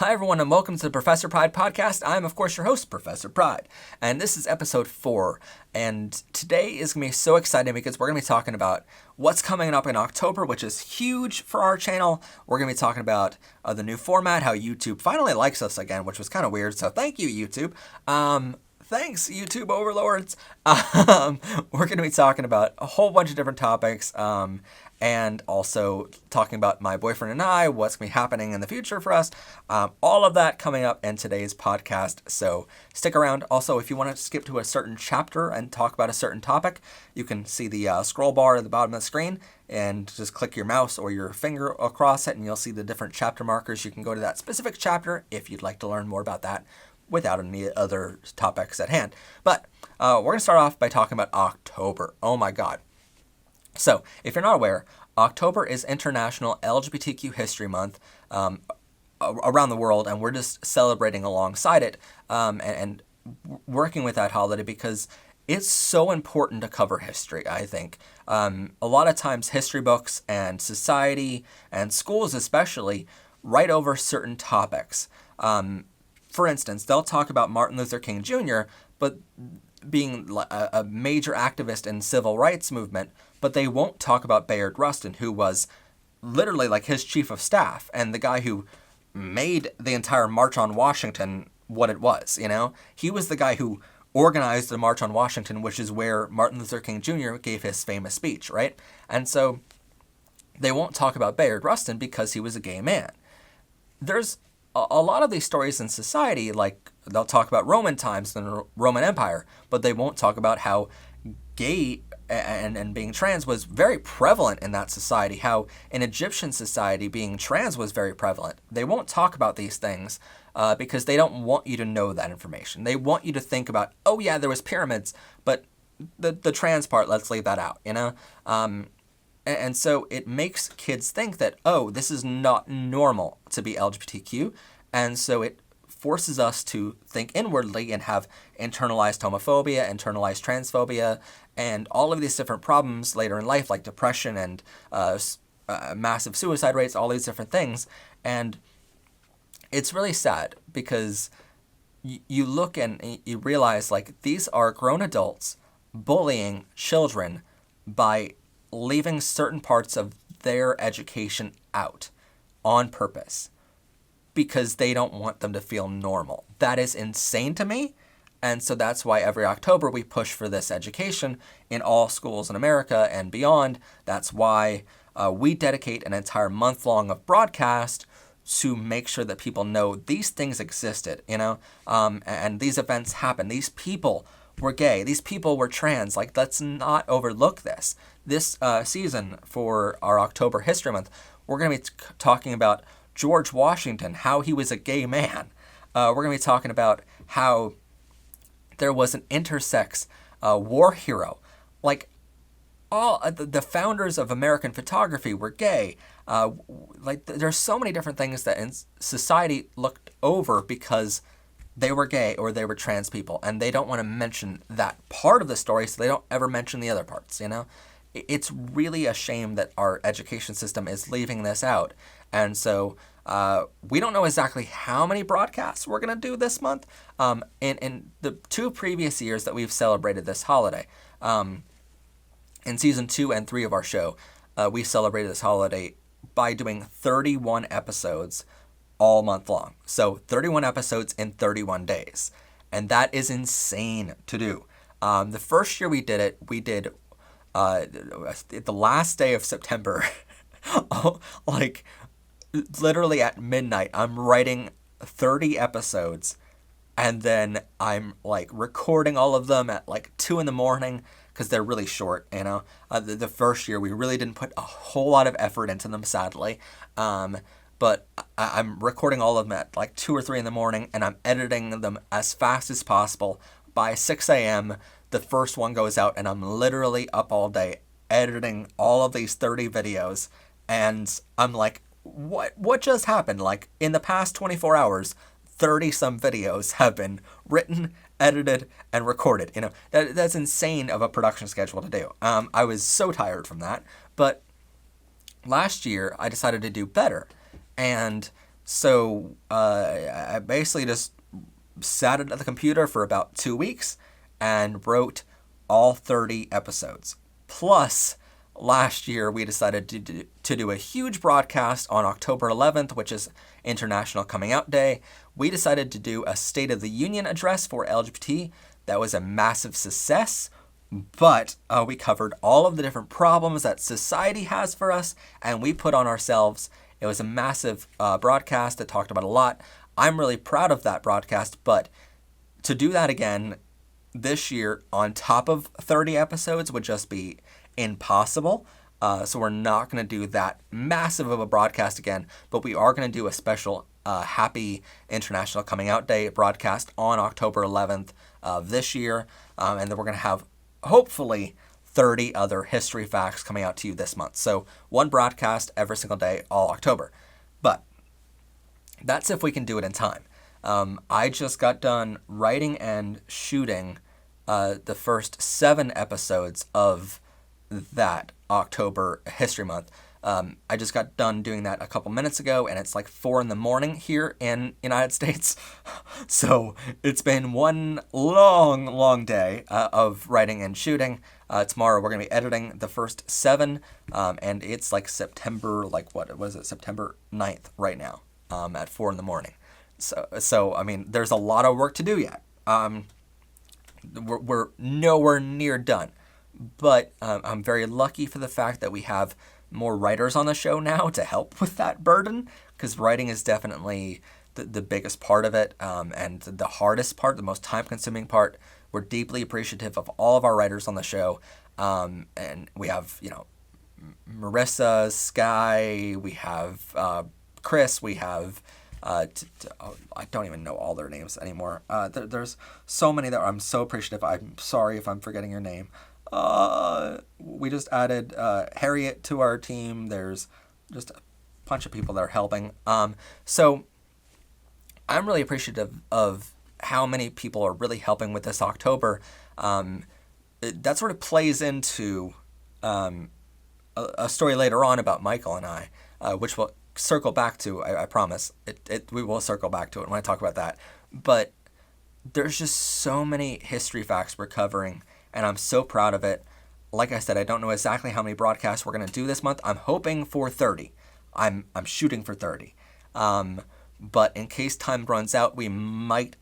Hi everyone and welcome to the Professor Pride podcast. I'm of course your host, Professor Pride, and this is episode 4. And today is going to be so exciting because we're going to be talking about what's coming up in October, which is huge for our channel. We're going to be talking about the new format, how YouTube finally likes us again, which was kind of weird. So thank you, YouTube. Thanks, YouTube overlords. We're going to be talking about a whole bunch of different topics, and also talking about my boyfriend and I, what's going to be happening in the future for us. All of that coming up in today's podcast, so stick around. Also, if you want to skip to a certain chapter and talk about a certain topic, you can see the scroll bar at the bottom of the screen and just click your mouse or your finger across it and you'll see the different chapter markers. You can go to that specific chapter if you'd like to learn more about that without any other topics at hand. But we're going to start off by talking about October. Oh my God. So, if you're not aware, October is International LGBTQ History Month around the world, and we're just celebrating alongside it and working with that holiday because it's so important to cover history, I think. A lot of times history books and society and schools especially write over certain topics. For instance, they'll talk about Martin Luther King Jr., but being a major activist in civil rights movement, but they won't talk about Bayard Rustin, who was literally like his chief of staff and the guy who made the entire March on Washington what it was, you know? He was the guy who organized the March on Washington, which is where Martin Luther King Jr. gave his famous speech, right? And so they won't talk about Bayard Rustin because he was a gay man. There's a lot of these stories in society, like they'll talk about Roman times and the Roman Empire, but they won't talk about how gay and being trans was very prevalent in that society, how in Egyptian society being trans was very prevalent. They won't talk about these things because they don't want you to know that information. They want you to think about, oh yeah, there was pyramids, but the trans part, let's leave that out, you know? And so it makes kids think that, oh, this is not normal to be LGBTQ. And so it forces us to think inwardly and have internalized homophobia, internalized transphobia, and all of these different problems later in life, like depression and massive suicide rates, all these different things. And it's really sad because you look and you realize, like, these are grown adults bullying children by leaving certain parts of their education out on purpose because they don't want them to feel normal. That is insane to me. And so that's why every October we push for this education in all schools in America and beyond. That's why we dedicate an entire month long of broadcast to make sure that people know these things existed, you know, and these events happen. These people were gay. These people were trans. Like, let's not overlook this. This season for our October History Month, we're going to be talking about George Washington, how he was a gay man. We're going to be talking about how there was an intersex war hero. Like, all the founders of American photography were gay. Like, there's so many different things that in society looked over because they were gay or they were trans people, and they don't want to mention that part of the story, so they don't ever mention the other parts, you know? It's really a shame that our education system is leaving this out. And so we don't know exactly how many broadcasts we're going to do this month. In the 2 previous years that we've celebrated this holiday, in season 2 and 3 of our show, we celebrated this holiday by doing 31 episodes all month long. So 31 episodes in 31 days. And that is insane to do. The first year we did it, we did the last day of September, like literally at midnight, I'm writing 30 episodes and then I'm like recording all of them at like 2 a.m. because they're really short, you know. The first year we really didn't put a whole lot of effort into them, sadly. But I'm recording all of them at like 2 or 3 a.m. and I'm editing them as fast as possible. By 6 a.m., the first one goes out and I'm literally up all day editing all of these 30 videos. And I'm like, what just happened? Like, in the past 24 hours, 30 some videos have been written, edited, and recorded. You know, that's insane of a production schedule to do. I was so tired from that. But last year, I decided to do better. And So I basically just sat at the computer for about 2 weeks and wrote all 30 episodes. Plus, last year we decided to do a huge broadcast on October 11th, which is International Coming Out Day. We decided to do a State of the Union address for LGBT. That was a massive success, but we covered all of the different problems that society has for us, and we put on ourselves. It was a massive broadcast that talked about a lot. I'm really proud of that broadcast, but to do that again this year on top of 30 episodes would just be impossible. So we're not going to do that massive of a broadcast again, but we are going to do a special Happy International Coming Out Day broadcast on October 11th of this year. And then we're going to have, hopefully, 30 other history facts coming out to you this month. So one broadcast every single day, all October. But that's if we can do it in time. I just got done writing and shooting the first 7 episodes of that October History Month. I just got done doing that a couple minutes ago, and it's like 4 a.m. here in United States. So it's been one long day of writing and shooting. Tomorrow we're going to be editing the first 7, and it's like September, September 9th right now at 4 a.m. So I mean, there's a lot of work to do yet. We're nowhere near done. But I'm very lucky for the fact that we have more writers on the show now to help with that burden, because writing is definitely the biggest part of it, and the hardest part, the most time-consuming part. We're deeply appreciative of all of our writers on the show, and we have, Marissa, Sky, we have Chris, we have... I don't even know all their names anymore. There's so many that I'm so appreciative. I'm sorry if I'm forgetting your name. We just added Harriet to our team. There's just a bunch of people that are helping. So I'm really appreciative of how many people are really helping with this October. That sort of plays into a story later on about Michael and I, which we'll circle back to. I promise. We will circle back to it when I talk about that. But there's just so many history facts we're covering, and I'm so proud of it. Like I said, I don't know exactly how many broadcasts we're going to do this month. I'm hoping for 30. I'm shooting for 30. But in case time runs out, we might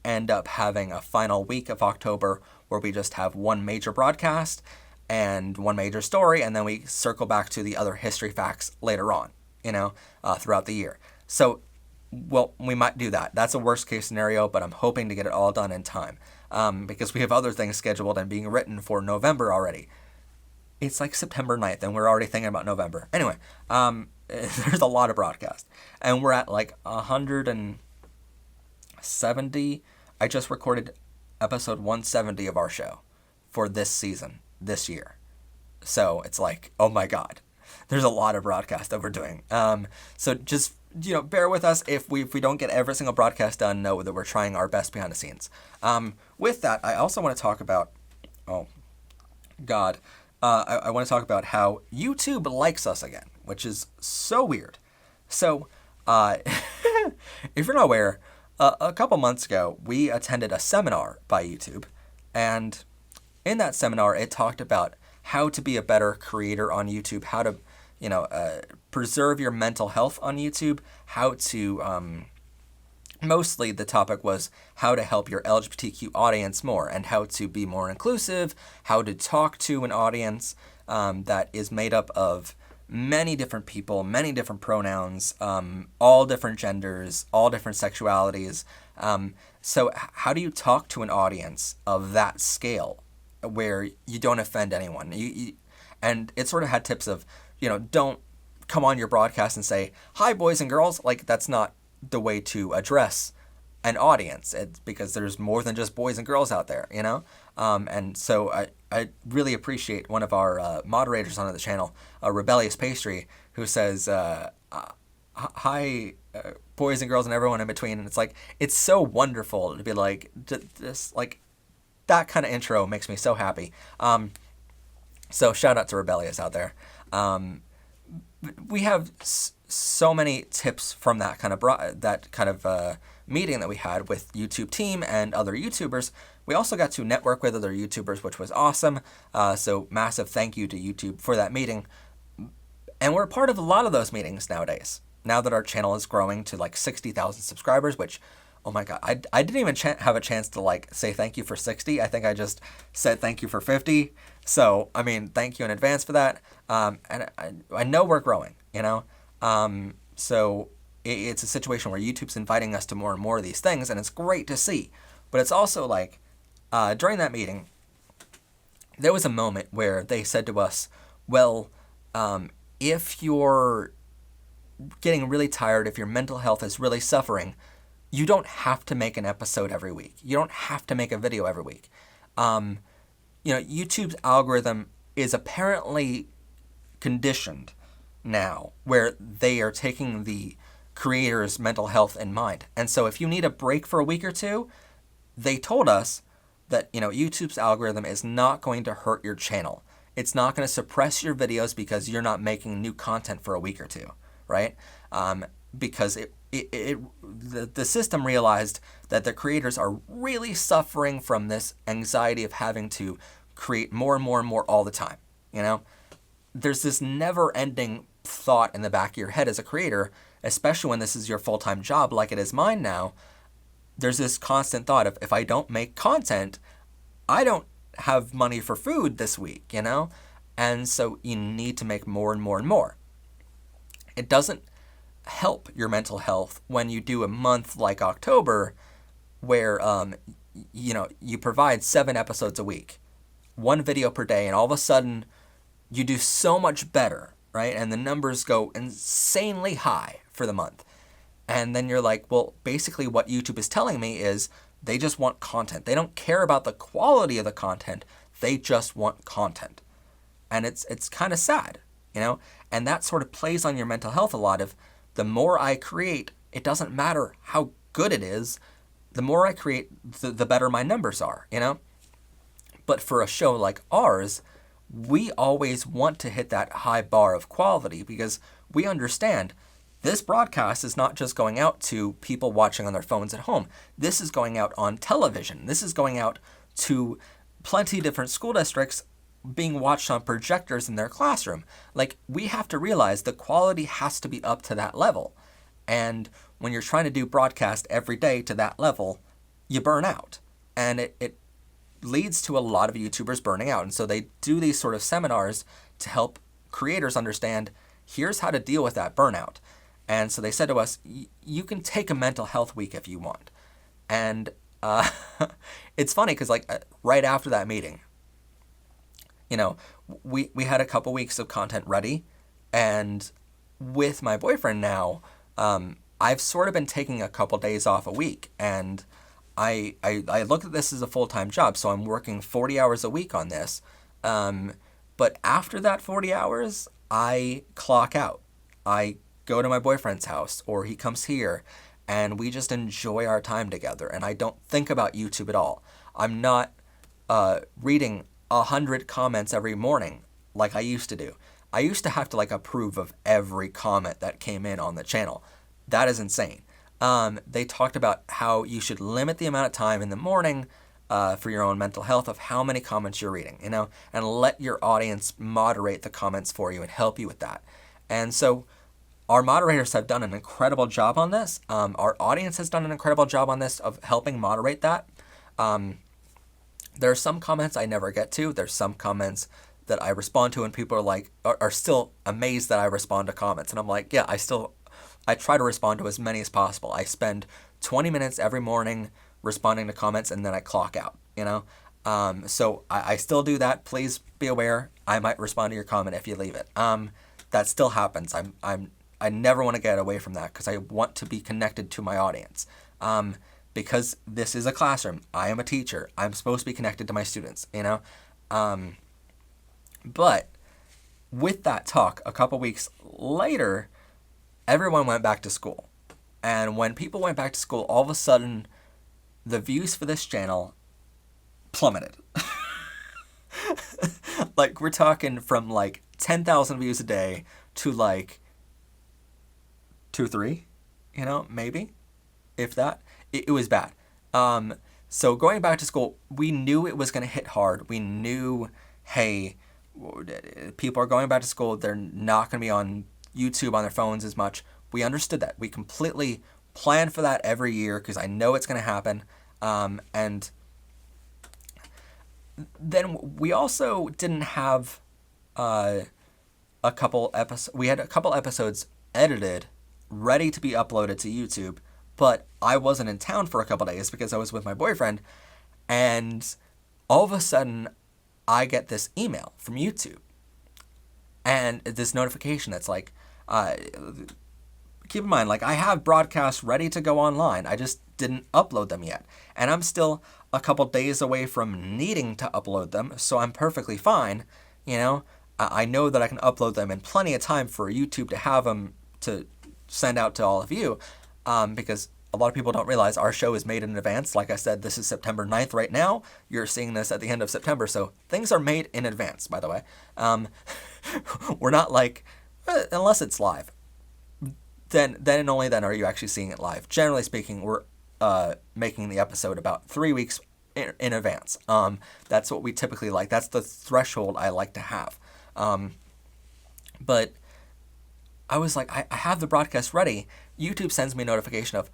end up having a final week of October where we just have one major broadcast and one major story, and then we circle back to the other history facts later on, throughout the year. So, well, we might do that. That's a worst case scenario, but I'm hoping to get it all done in time. Because we have other things scheduled and being written for November already. It's like September 9th, and we're already thinking about November. Anyway, there's a lot of broadcasts. And we're at like 170. I just recorded episode 170 of our show for this season, this year. So it's like, oh my God, there's a lot of broadcasts that we're doing. So just, bear with us if we don't get every single broadcast done. Know that we're trying our best behind the scenes. With that, I also want to talk about, I want to talk about how YouTube likes us again, which is so weird. So, if you're not aware, a couple months ago, we attended a seminar by YouTube, and in that seminar, it talked about how to be a better creator on YouTube, how to, preserve your mental health on YouTube, how to, mostly the topic was how to help your LGBTQ audience more and how to be more inclusive, how to talk to an audience that is made up of many different people, many different pronouns, all different genders, all different sexualities. So how do you talk to an audience of that scale where you don't offend anyone? And it sort of had tips of, don't come on your broadcast and say, "Hi, boys and girls." Like, that's not the way to address an audience. It's because there's more than just boys and girls out there, And so I really appreciate one of our moderators on the channel, Rebellious Pastry, who says, "Hi, boys and girls and everyone in between." And it's like, it's so wonderful to be like, this, like, that kind of intro makes me so happy. So shout out to Rebellious out there. we have so many tips from that kind of meeting that we had with YouTube team and other YouTubers. We also got to network with other YouTubers, which was awesome. So massive thank you to YouTube for that meeting. And we're part of a lot of those meetings nowadays. Now that our channel is growing to like 60,000 subscribers, which, oh my God, I didn't even have a chance to like say thank you for 60. I think I just said thank you for 50. So, I mean, thank you in advance for that. And I know we're growing, you know? So it's a situation where YouTube's inviting us to more and more of these things, and it's great to see. But it's also like, during that meeting, there was a moment where they said to us, well, if you're getting really tired, if your mental health is really suffering, you don't have to make an episode every week. You don't have to make a video every week. YouTube's algorithm is apparently conditioned now where they are taking the creator's mental health in mind. And so if you need a break for a week or two, they told us that, YouTube's algorithm is not going to hurt your channel. It's not going to suppress your videos because you're not making new content for a week or two, right? Because the system realized that the creators are really suffering from this anxiety of having to create more and more and more all the time, There's this never-ending thought in the back of your head as a creator, especially when this is your full-time job like it is mine now. There's this constant thought of, if I don't make content, I don't have money for food this week, And so you need to make more and more and more. It doesn't help your mental health when you do a month like October where, you provide 7 episodes a week, 1 video per day, and all of a sudden you do so much better, right? And the numbers go insanely high for the month. And then you're like, well, basically what YouTube is telling me is they just want content. They don't care about the quality of the content. They just want content. And it's kind of sad, And that sort of plays on your mental health a lot. Of the more I create, it doesn't matter how good it is. The more I create, the better my numbers are, But for a show like ours, we always want to hit that high bar of quality because we understand this broadcast is not just going out to people watching on their phones at home. This is going out on television. This is going out to plenty of different school districts being watched on projectors in their classroom. Like, we have to realize the quality has to be up to that level. And when you're trying to do broadcast every day to that level, you burn out. And it leads to a lot of YouTubers burning out. And so they do these sort of seminars to help creators understand, here's how to deal with that burnout. And so they said to us, you can take a mental health week if you want. And it's funny because right after that meeting, we had a couple weeks of content ready. And with my boyfriend now, I've sort of been taking a couple days off a week. And I look at this as a full-time job. So I'm working 40 hours a week on this. But after that 40 hours, I clock out. I go to my boyfriend's house, or he comes here, and we just enjoy our time together. And I don't think about YouTube at all. I'm not reading 100 comments every morning like I used to do. I used to have to approve of every comment that came in on the channel. That is insane. They talked about how you should limit the amount of time in the morning for your own mental health of how many comments you're reading, and let your audience moderate the comments for you and help you with that. And so our moderators have done an incredible job on this. Our audience has done an incredible job on this of helping moderate that. There are some comments I never get to. There's some comments that I respond to, and people are still amazed that I respond to comments. And I'm like, yeah, I try to respond to as many as possible. I spend 20 minutes every morning responding to comments, and then I clock out, So I still do that. Please be aware. I might respond to your comment if you leave it. That still happens. I never want to get away from that because I want to be connected to my audience. Because this is a classroom. I am a teacher. I'm supposed to be connected to my students, But with that talk, a couple weeks later, everyone went back to school. And when people went back to school, all of a sudden, the views for this channel plummeted. We're talking from 10,000 views a day to like 2, 3, maybe, if that. It was bad. So going back to school, we knew it was going to hit hard. We knew, hey, people are going back to school. They're not going to be on YouTube on their phones as much. We understood that. We completely planned for that every year because I know it's going to happen. And then we also didn't have a couple episodes. We had a couple episodes edited, ready to be uploaded to YouTube, but I wasn't in town for a couple days because I was with my boyfriend, and all of a sudden I get this email from YouTube and this notification that's like, keep in mind, like, I have broadcasts ready to go online. I just didn't upload them yet. And I'm still a couple days away from needing to upload them, so I'm perfectly fine. I know that I can upload them in plenty of time for YouTube to have them to send out to all of you, because a lot of people don't realize our show is made in advance. Like I said, this is September 9th right now. You're seeing this at the end of September, so things are made in advance, by the way. We're not like, unless it's live. Then and only then are you actually seeing it live. Generally speaking, we're making the episode about 3 weeks in advance. That's what we typically like. That's the threshold I like to have. But I was like, I have the broadcast ready. YouTube sends me a notification of,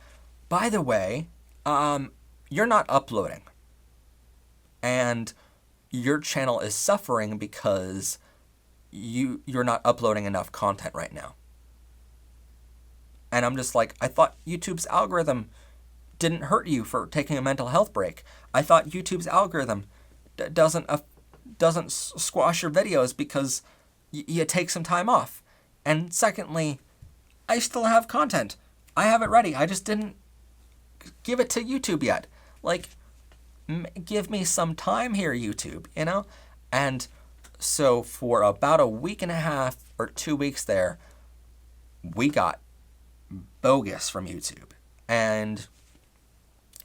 by the way, you're not uploading. And your channel is suffering because you're not uploading enough content right now. And I'm just like, I thought YouTube's algorithm didn't hurt you for taking a mental health break. I thought YouTube's algorithm doesn't squash your videos because you take some time off. And secondly, I still have content. I have it ready. I just didn't give it to YouTube yet. Like, give me some time here, YouTube, And so for about a week and a half or 2 weeks there, we got bogus from YouTube. And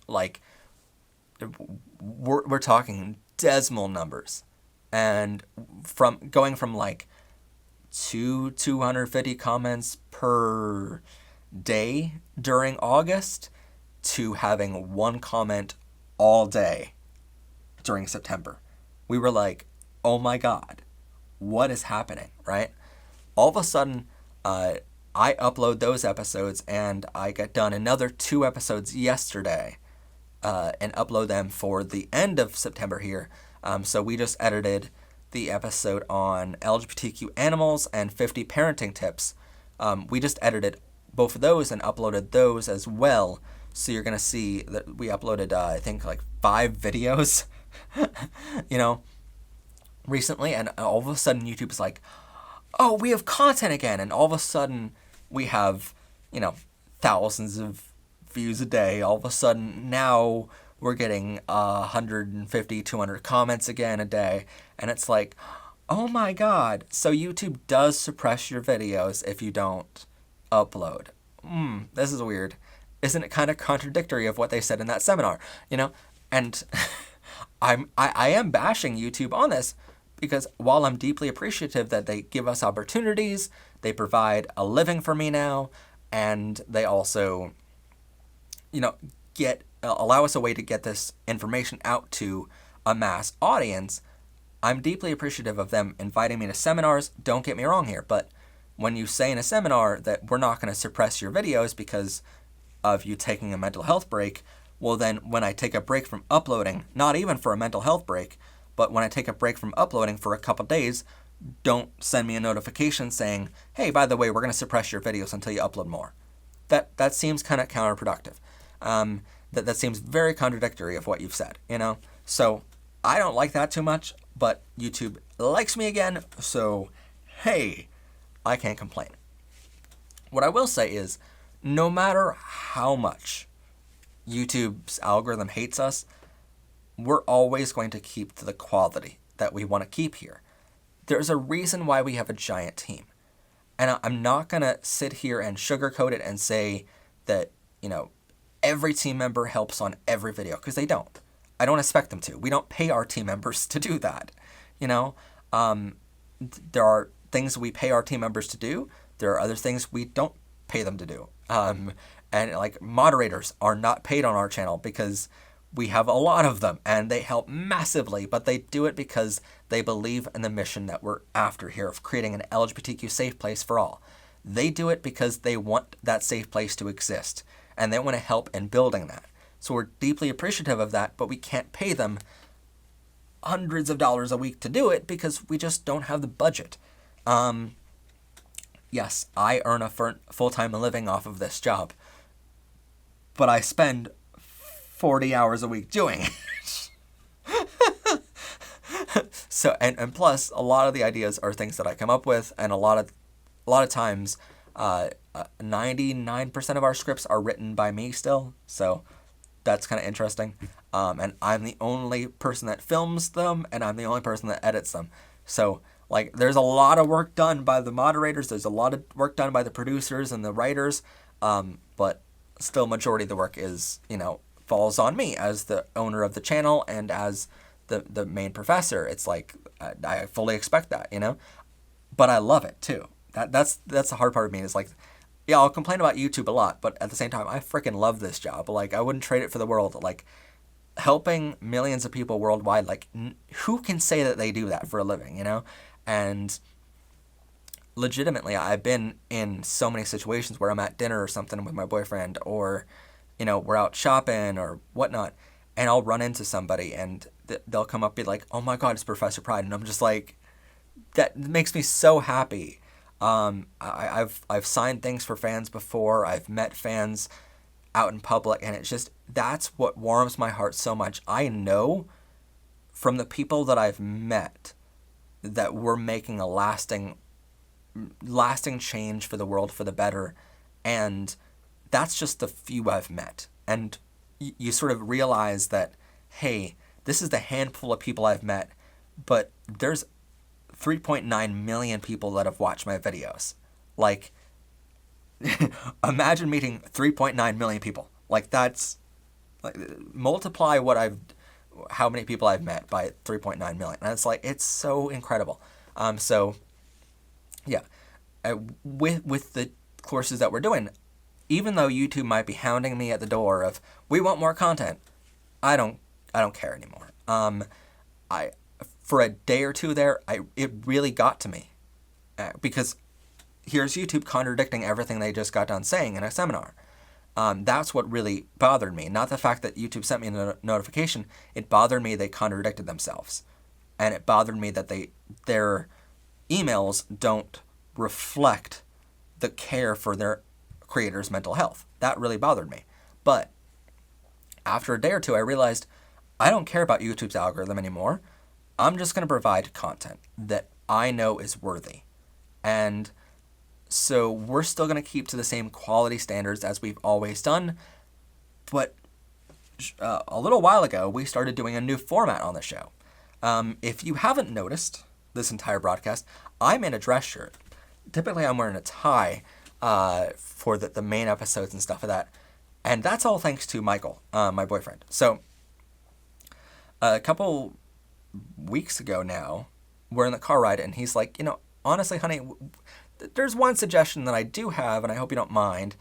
like, we're talking decimal numbers. And going from like 250 comments per day during August to having one comment all day during September. We were like, oh my God, what is happening, right? All of a sudden, I upload those episodes, and I got done another 2 episodes yesterday, and upload them for the end of September here. So we just edited the episode on LGBTQ animals and 50 parenting tips. We just edited both of those and uploaded those as well. So you're going to see that we uploaded, I think, like 5 videos, recently. And all of a sudden YouTube's like, oh, we have content again. And all of a sudden we have, thousands of views a day. All of a sudden now we're getting 150, 200 comments again a day. And it's like, oh my God. So YouTube does suppress your videos if you don't upload. This is weird. Isn't it kind of contradictory of what they said in that seminar? And I am bashing YouTube on this, because while I'm deeply appreciative that they give us opportunities, they provide a living for me now, and they also, allow us a way to get this information out to a mass audience. I'm deeply appreciative of them inviting me to seminars. Don't get me wrong here, but when you say in a seminar that we're not going to suppress your videos because of you taking a mental health break, well then when I take a break from uploading, not even for a mental health break, but when I take a break from uploading for a couple days, don't send me a notification saying, hey, by the way, we're going to suppress your videos until you upload more. That seems kind of counterproductive. That seems very contradictory of what you've said, So I don't like that too much, but YouTube likes me again, so hey, I can't complain. What I will say is, no matter how much YouTube's algorithm hates us, we're always going to keep to the quality that we want to keep here. There's a reason why we have a giant team. And I'm not going to sit here and sugarcoat it and say that, every team member helps on every video, because they don't. I don't expect them to. We don't pay our team members to do that. There are things we pay our team members to do. There are other things we don't pay them to do. And like moderators are not paid on our channel because we have a lot of them and they help massively, but they do it because they believe in the mission that we're after here of creating an LGBTQ safe place for all. They do it because they want that safe place to exist and they want to help in building that. So we're deeply appreciative of that, but we can't pay them hundreds of dollars a week to do it because we just don't have the budget. Yes, I earn a full-time living off of this job, but I spend 40 hours a week doing it. So, and plus, a lot of the ideas are things that I come up with, and a lot of times, 99% of our scripts are written by me still, so that's kind of interesting. And I'm the only person that films them, and I'm the only person that edits them. So, like, there's a lot of work done by the moderators, there's a lot of work done by the producers and the writers, but still majority of the work is, falls on me as the owner of the channel and as the main professor. It's like, I fully expect that, but I love it too. That's the hard part of me is like, yeah, I'll complain about YouTube a lot, but at the same time, I freaking love this job. Like, I wouldn't trade it for the world. Like, helping millions of people worldwide, like, who can say that they do that for a living, And legitimately, I've been in so many situations where I'm at dinner or something with my boyfriend, or, we're out shopping or whatnot, and I'll run into somebody and they'll come up and be like, oh my God, it's Professor Pride. And I'm just like, that makes me so happy. I've signed things for fans before. I've met fans out in public, and it's just, that's what warms my heart so much. I know from the people that I've met that we're making a lasting change for the world for the better, and that's just the few I've met. And you sort of realize that, hey, this is the handful of people I've met, but there's 3.9 million people that have watched my videos. Like, imagine meeting 3.9 million people. Like, that's, like, multiply how many people I've met by 3.9 million. And it's like, it's so incredible. So, yeah, with the courses that we're doing, even though YouTube might be hounding me at the door of, we want more content, I don't care anymore. For a day or two there, it really got to me, because here's YouTube contradicting everything they just got done saying in a seminar. That's what really bothered me. Not the fact that YouTube sent me a notification. It bothered me they contradicted themselves. And it bothered me that their emails don't reflect the care for their creators' mental health. That really bothered me. But after a day or two, I realized I don't care about YouTube's algorithm anymore. I'm just going to provide content that I know is worthy. And so we're still going to keep to the same quality standards as we've always done. But a little while ago, we started doing a new format on the show. If you haven't noticed this entire broadcast, I'm in a dress shirt. Typically, I'm wearing a tie for the main episodes and stuff like that. And that's all thanks to Michael, my boyfriend. So a couple weeks ago now, we're in the car ride, and he's like, honestly, honey, there's one suggestion that I do have, and I hope you don't mind,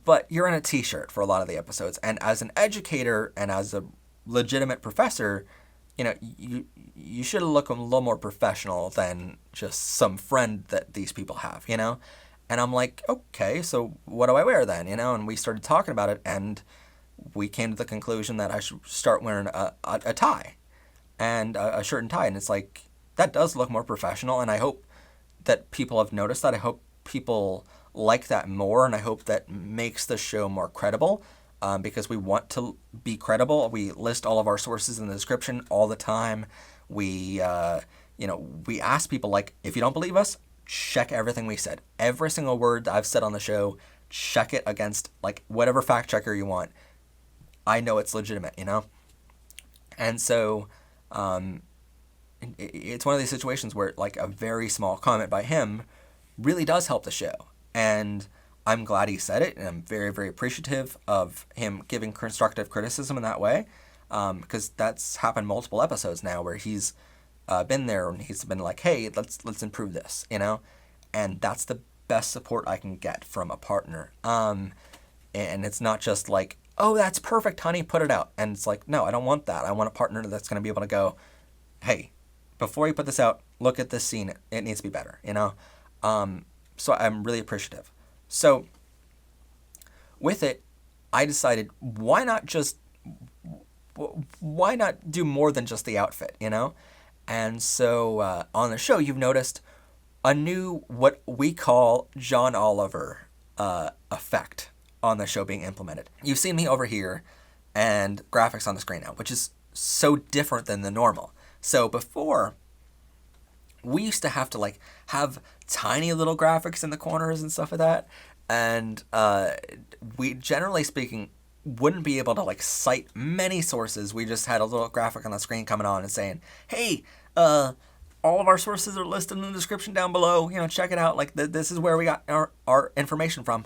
but you're in a t-shirt for a lot of the episodes. And as an educator and as a legitimate professor, you should look a little more professional than just some friend that these people have, And I'm like, okay, so what do I wear then, And we started talking about it, and we came to the conclusion that I should start wearing a tie and a shirt and tie. And it's like, that does look more professional, and I hope that people have noticed that. I hope people like that more, and I hope that makes the show more credible, because we want to be credible. We list all of our sources in the description all the time. We ask people, like, if you don't believe us, check everything we said. Every single word I've said on the show, check it against, like, whatever fact checker you want. I know it's legitimate, And so it's one of these situations where, like, a very small comment by him really does help the show. And I'm glad he said it, and I'm very, very appreciative of him giving constructive criticism in that way, because that's happened multiple episodes now where he's been there and he's been like, hey, let's improve this, and that's the best support I can get from a partner. And it's not just like, oh, that's perfect, honey, put it out. And it's like, no, I don't want that. I want a partner that's going to be able to go, hey, before you put this out, look at this scene. It needs to be better, So I'm really appreciative. So with it, I decided, why not do more than just the outfit, And so on the show, you've noticed a new, what we call John Oliver effect on the show being implemented. You've seen me over here and graphics on the screen now, which is so different than the normal. So before, we used to have to have tiny little graphics in the corners and stuff like that. And we, generally speaking, wouldn't be able to cite many sources. We just had a little graphic on the screen coming on and saying, hey, all of our sources are listed in the description down below. Check it out. This is where we got our information from,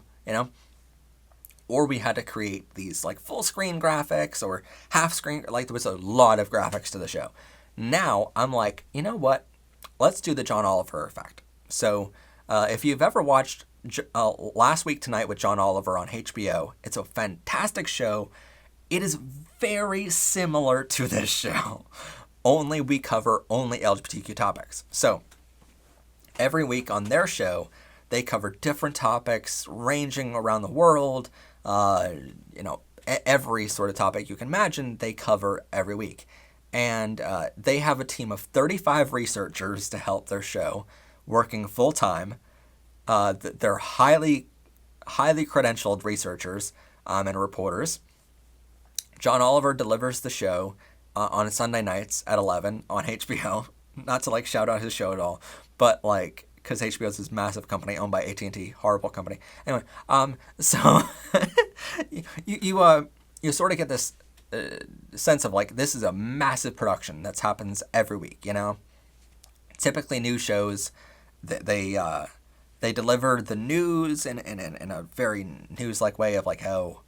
Or we had to create these full screen graphics or half screen. There was a lot of graphics to the show. Now I'm like, you know what? Let's do the John Oliver effect. So if you've ever watched Last Week Tonight with John Oliver on HBO, it's a fantastic show. It is very similar to this show. Only we cover only LGBTQ topics. So every week on their show, they cover different topics ranging around the world. Every sort of topic you can imagine, they cover every week. And they have a team of 35 researchers to help their show, working full time. They're highly credentialed researchers and reporters. John Oliver delivers the show on Sunday nights at 11 on HBO. Not to shout out his show at all, but because HBO is this massive company owned by AT&T, horrible company. Anyway, so you sort of get this sense of this is a massive production that happens every week. Typically news shows that they deliver the news in a very news-like way of how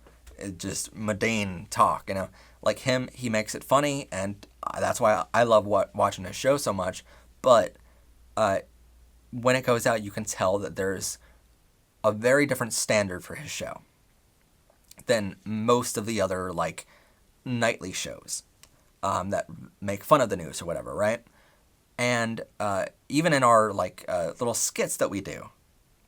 just mundane talk, him, he makes it funny, and that's why I love watching his show so much. But when it goes out, you can tell that there's a very different standard for his show than most of the other nightly shows that make fun of the news or whatever, right? And even in our little skits that we do,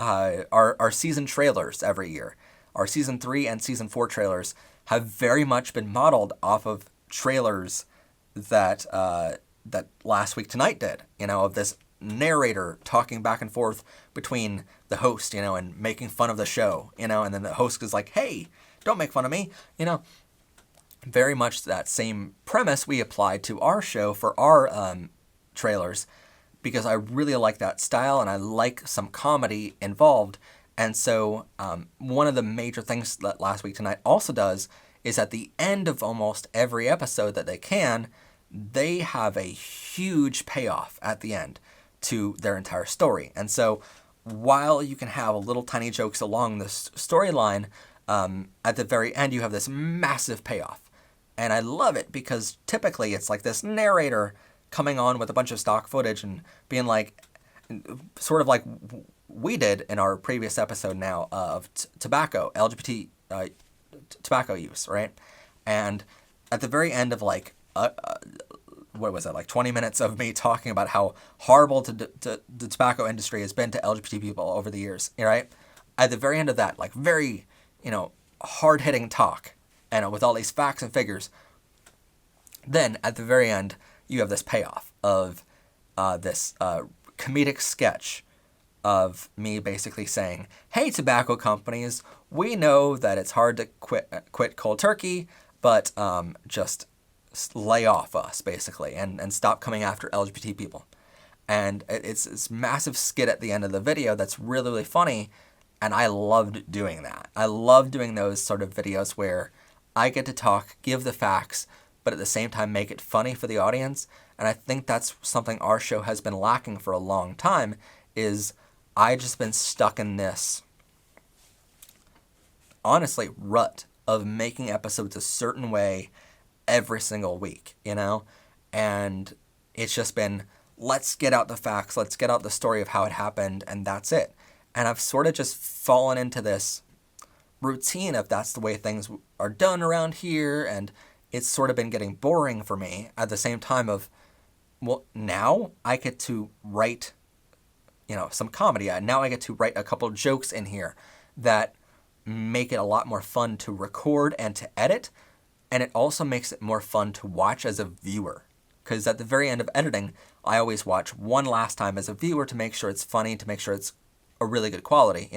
our season trailers every year, our season 3 and season 4 trailers have very much been modeled off of trailers that Last Week Tonight did, of this narrator talking back and forth between the host, and making fun of the show, and then the host is like, hey, don't make fun of me, Very much that same premise we applied to our show for our trailers, because I really like that style and I like some comedy involved. And so one of the major things that Last Week Tonight also does is at the end of almost every episode that they have a huge payoff at the end to their entire story. And so while you can have little tiny jokes along this storyline, at the very end you have this massive payoff. And I love it because typically it's this narrator coming on with a bunch of stock footage and being sort of like we did in our previous episode now of tobacco, LGBT tobacco use, right? And at the very end of what was it, 20 minutes of me talking about how horrible the tobacco industry has been to LGBT people over the years, right? At the very end of that, very, hard-hitting talk, and with all these facts and figures, then at the very end, you have this payoff of this comedic sketch of me basically saying, hey, tobacco companies, we know that it's hard to quit cold turkey, but just lay off us, basically, and stop coming after LGBT people. And it's this massive skit at the end of the video that's really, really funny, and I loved doing that. I love doing those sort of videos where I get to talk, give the facts, but at the same time make it funny for the audience. And I think that's something our show has been lacking for a long time, is I just been stuck in this, honestly, rut of making episodes a certain way every single week, And It's just been, let's get out the facts, let's get out the story of how it happened, and that's it. And I've sort of just fallen into this routine of that's the way things are done around here, and it's sort of been getting boring for me at the same time of, well, now I get to write, some comedy. Now I get to write a couple jokes in here that make it a lot more fun to record and to edit, and it also makes it more fun to watch as a viewer. Because at the very end of editing, I always watch one last time as a viewer to make sure it's funny, to make sure it's a really good quality,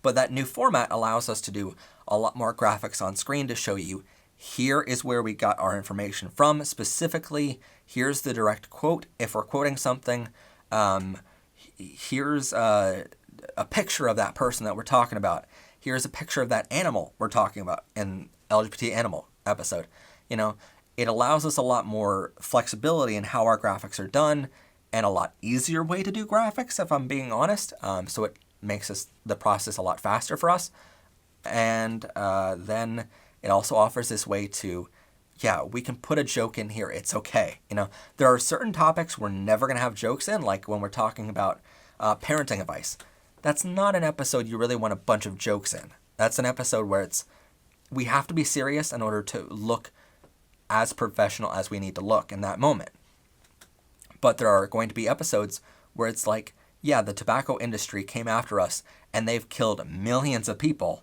But that new format allows us to do a lot more graphics on screen to show you, here is where we got our information from. Specifically, here's the direct quote. If we're quoting something, here's a picture of that person that we're talking about. Here's a picture of that animal we're talking about in LGBT animal episode. It allows us a lot more flexibility in how our graphics are done, and a lot easier way to do graphics, if I'm being honest. So it makes the process a lot faster for us. And then it also offers this way to, we can put a joke in here. It's okay. There are certain topics we're never going to have jokes in, like when we're talking about parenting advice. That's not an episode you really want a bunch of jokes in. That's an episode where we have to be serious in order to look as professional as we need to look in that moment. But there are going to be episodes where it's like, the tobacco industry came after us and they've killed millions of people.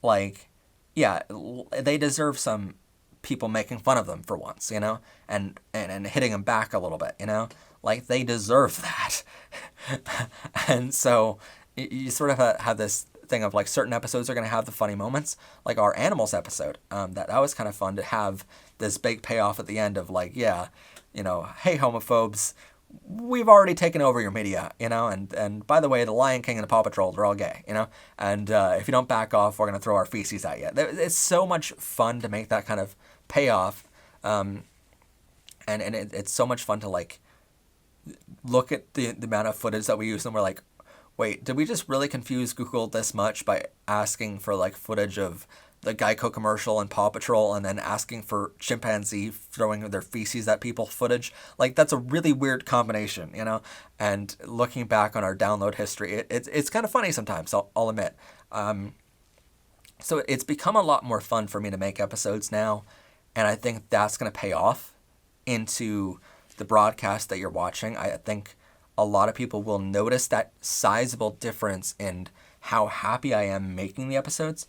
Like, they deserve some people making fun of them for once, and hitting them back a little bit, like they deserve that. And so you sort of have this thing of like certain episodes are going to have the funny moments, like our animals episode. That was kind of fun to have this big payoff at the end of like, hey homophobes, we've already taken over your media, and by the way, the Lion King and the Paw Patrol, they're all gay, and if you don't back off, we're going to throw our feces at you. It's so much fun to make that kind of payoff, and it's so much fun to like look at the amount of footage that we use, and we're like, wait, did we just really confuse Google this much by asking for like footage of the Geico commercial and Paw Patrol, and then asking for chimpanzee throwing their feces at people footage? Like, that's a really weird combination, And looking back on our download history, it's kind of funny sometimes, I'll admit. So it's become a lot more fun for me to make episodes now, and I think that's going to pay off into the broadcast that you're watching. I think a lot of people will notice that sizable difference in how happy I am making the episodes.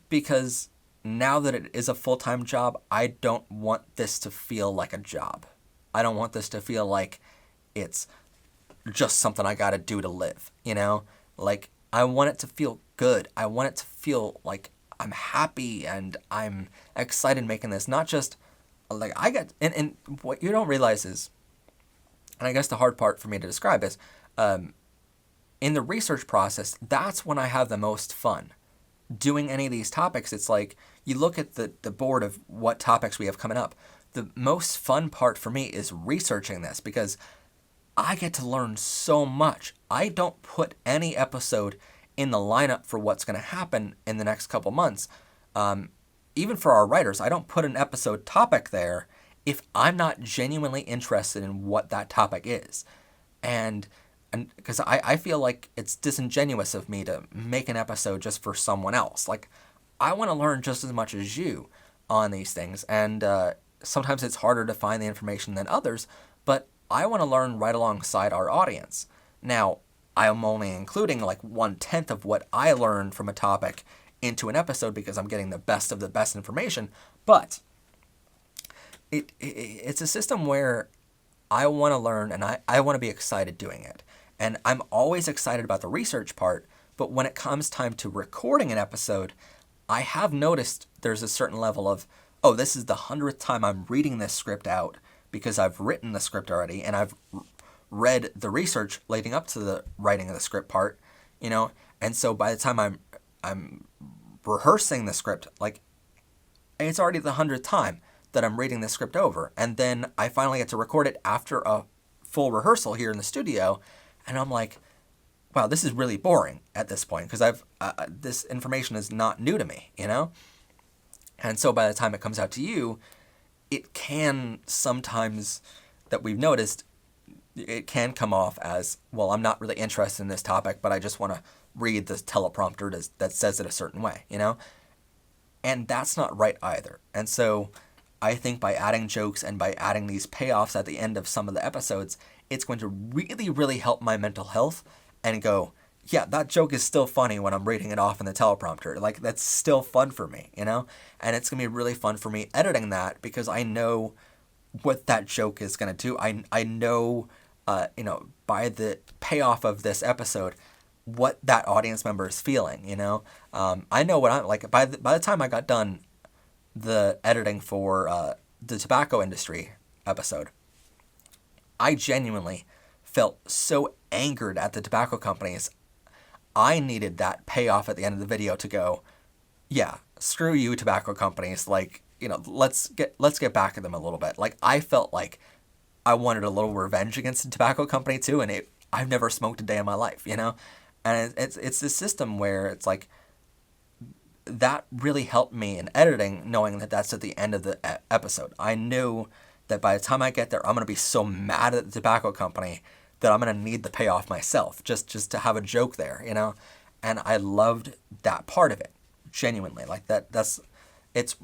Because now that it is a full-time job, I don't want this to feel like a job. I don't want this to feel like it's just something I gotta do to live, Like, I want it to feel good. I want it to feel like I'm happy and I'm excited making this. Not just, like, and what you don't realize is, and I guess the hard part for me to describe is, in the research process, that's when I have the most fun. Doing any of these topics, it's like you look at the board of what topics we have coming up. The most fun part for me is researching this, because I get to learn so much. I don't put any episode in the lineup for what's going to happen in the next couple months. Even for our writers, I don't put an episode topic there if I'm not genuinely interested in what that topic is. And because I feel like it's disingenuous of me to make an episode just for someone else. Like, I want to learn just as much as you on these things. And sometimes it's harder to find the information than others, but I want to learn right alongside our audience. Now, I am only including like 1/10 of what I learned from a topic into an episode because I'm getting the best of the best information, but it's a system where I want to learn and I want to be excited doing it. And I'm always excited about the research part, but when it comes time to recording an episode, I have noticed there's a certain level of, oh, this is the 100th time I'm reading this script out because I've written the script already and I've read the research leading up to the writing of the script part, And so by the time I'm rehearsing the script, like, it's already the 100th time that I'm reading the script over. And then I finally get to record it after a full rehearsal here in the studio. And I'm like, wow, this is really boring at this point because this information is not new to me, And so by the time it comes out to you, it can sometimes, that we've noticed, it can come off as, well, I'm not really interested in this topic, but I just want to read this teleprompter that says it a certain way, And that's not right either. And so I think by adding jokes and by adding these payoffs at the end of some of the episodes, it's going to really, really help my mental health and go, yeah, that joke is still funny when I'm reading it off in the teleprompter. Like, that's still fun for me, And it's going to be really fun for me editing that because I know what that joke is going to do. I know, by the payoff of this episode, what that audience member is feeling, I know what I'm like. By the time I got done the editing for the tobacco industry episode, I genuinely felt so angered at the tobacco companies. I needed that payoff at the end of the video to go, yeah, screw you, tobacco companies. Like, let's get back at them a little bit. Like, I felt like I wanted a little revenge against the tobacco company too, and I've never smoked a day in my life, And it's this system where it's like, that really helped me in editing, knowing that that's at the end of the episode. I knew that by the time I get there, I'm going to be so mad at the tobacco company that I'm going to need the payoff myself, just to have a joke there, And I loved that part of it, genuinely. Like, it's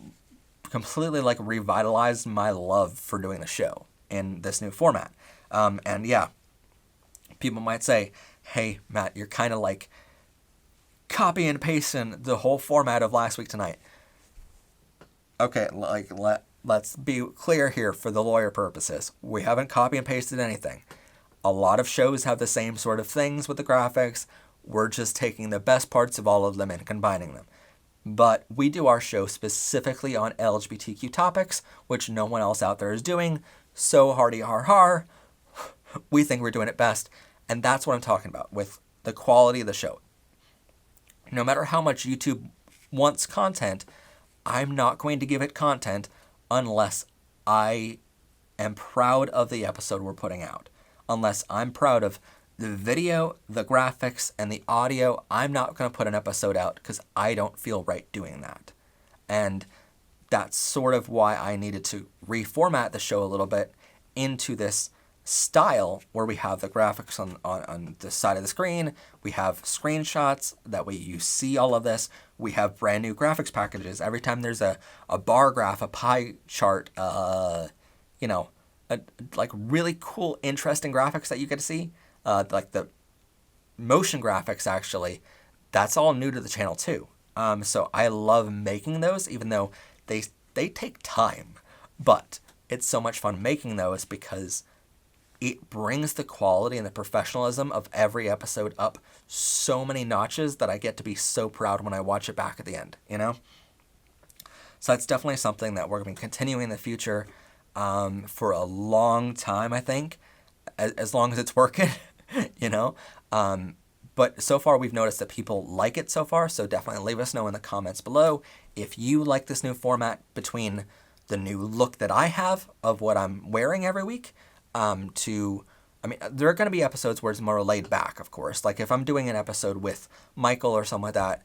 completely, like, revitalized my love for doing the show in this new format. And yeah, people might say, hey, Matt, you're kind of like copy and pasting the whole format of Last Week Tonight. Okay, like, let's be clear here for the lawyer purposes. We haven't copy and pasted anything. A lot of shows have the same sort of things with the graphics. We're just taking the best parts of all of them and combining them. But we do our show specifically on LGBTQ topics, which no one else out there is doing. So hardy har har, we think we're doing it best. And that's what I'm talking about with the quality of the show. No matter how much YouTube wants content, I'm not going to give it content unless I am proud of the episode we're putting out. Unless I'm proud of the video, the graphics, and the audio, I'm not going to put an episode out because I don't feel right doing that. And that's sort of why I needed to reformat the show a little bit into this style where we have the graphics on the side of the screen, we have screenshots, that way you see all of this, we have brand new graphics packages. Every time there's a bar graph, a pie chart, like really cool, interesting graphics that you get to see, like the motion graphics actually, that's all new to the channel too. So I love making those, even though they take time, but it's so much fun making those because it brings the quality and the professionalism of every episode up so many notches that I get to be so proud when I watch it back at the end, So that's definitely something that we're going to be continuing in the future for a long time, I think, as long as it's working, But so far we've noticed that people like it so far, so definitely leave us know in the comments below if you like this new format, between the new look that I have of what I'm wearing every week, there are going to be episodes where it's more laid back, of course. Like if I'm doing an episode with Michael or something like that,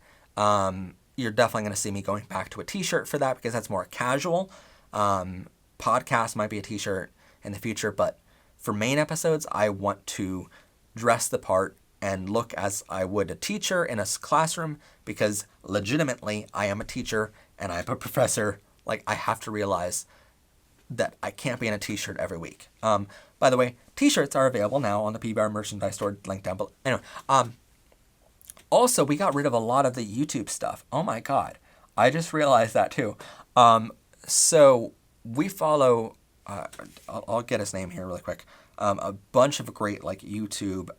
you're definitely going to see me going back to a t-shirt for that because that's more casual. Podcast might be a t-shirt in the future, but for main episodes, I want to dress the part and look as I would a teacher in a classroom because legitimately I am a teacher and I'm a professor. Like, I have to realize that I can't be in a t-shirt every week. By the way, t-shirts are available now on the PBR merchandise store, link down below. Anyway, also, we got rid of a lot of the YouTube stuff. Oh my God. I just realized that too. So we follow, I'll get his name here really quick. A bunch of great like YouTube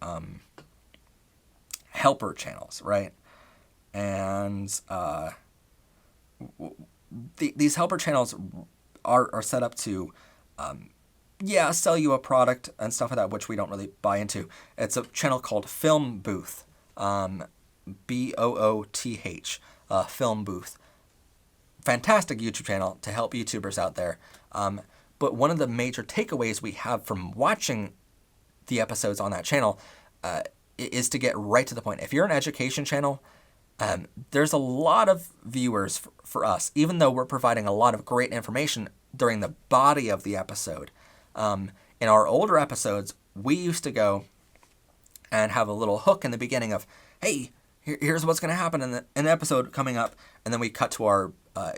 helper channels, right? And these helper channels are set up to, sell you a product and stuff like that, which we don't really buy into. It's a channel called Film Booth, BOOTH, Film Booth. Fantastic YouTube channel to help YouTubers out there. But one of the major takeaways we have from watching the episodes on that channel is to get right to the point. If you're an education channel, there's a lot of viewers for us. Even though we're providing a lot of great information, during the body of the episode. In our older episodes, we used to go and have a little hook in the beginning of, hey, here's what's going to happen in the episode coming up, and then we cut to our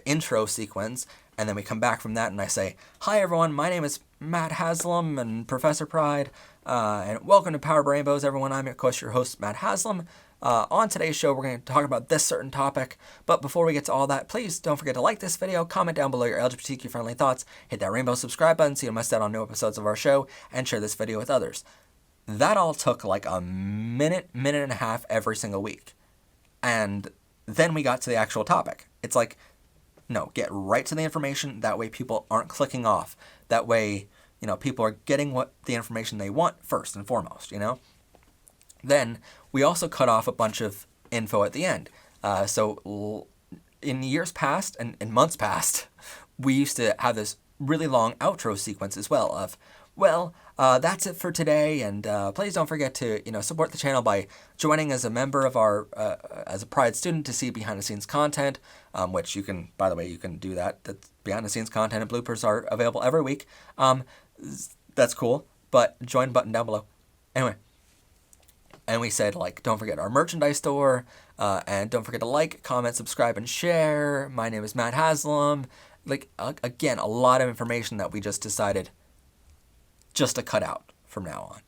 intro sequence, and then we come back from that, and I say, hi everyone, my name is Matt Haslam and Professor Pride, and welcome to Power Rainbows, everyone. I'm, of course, your host, Matt Haslam. On today's show, we're going to talk about this certain topic, but before we get to all that, please don't forget to like this video, comment down below your LGBTQ-friendly thoughts, hit that rainbow subscribe button so you don't miss out on new episodes of our show, and share this video with others. That all took like a minute and a half every single week. And then we got to the actual topic. It's like, no, get right to the information. That way people aren't clicking off. That way, people are getting what the information they want first and foremost, Then we also cut off a bunch of info at the end. So in years past and in months past, we used to have this really long outro sequence as well of, that's it for today, and please don't forget to support the channel by joining as a member of our as a Pride student to see behind the scenes content, which you can, by the way, you can do that. That's behind the scenes content and bloopers are available every week. That's cool, but join button down below. Anyway, and we said don't forget our merchandise store, and don't forget to like, comment, subscribe, and share. My name is Matt Haslam. Again, a lot of information that we just decided just to cut out from now on.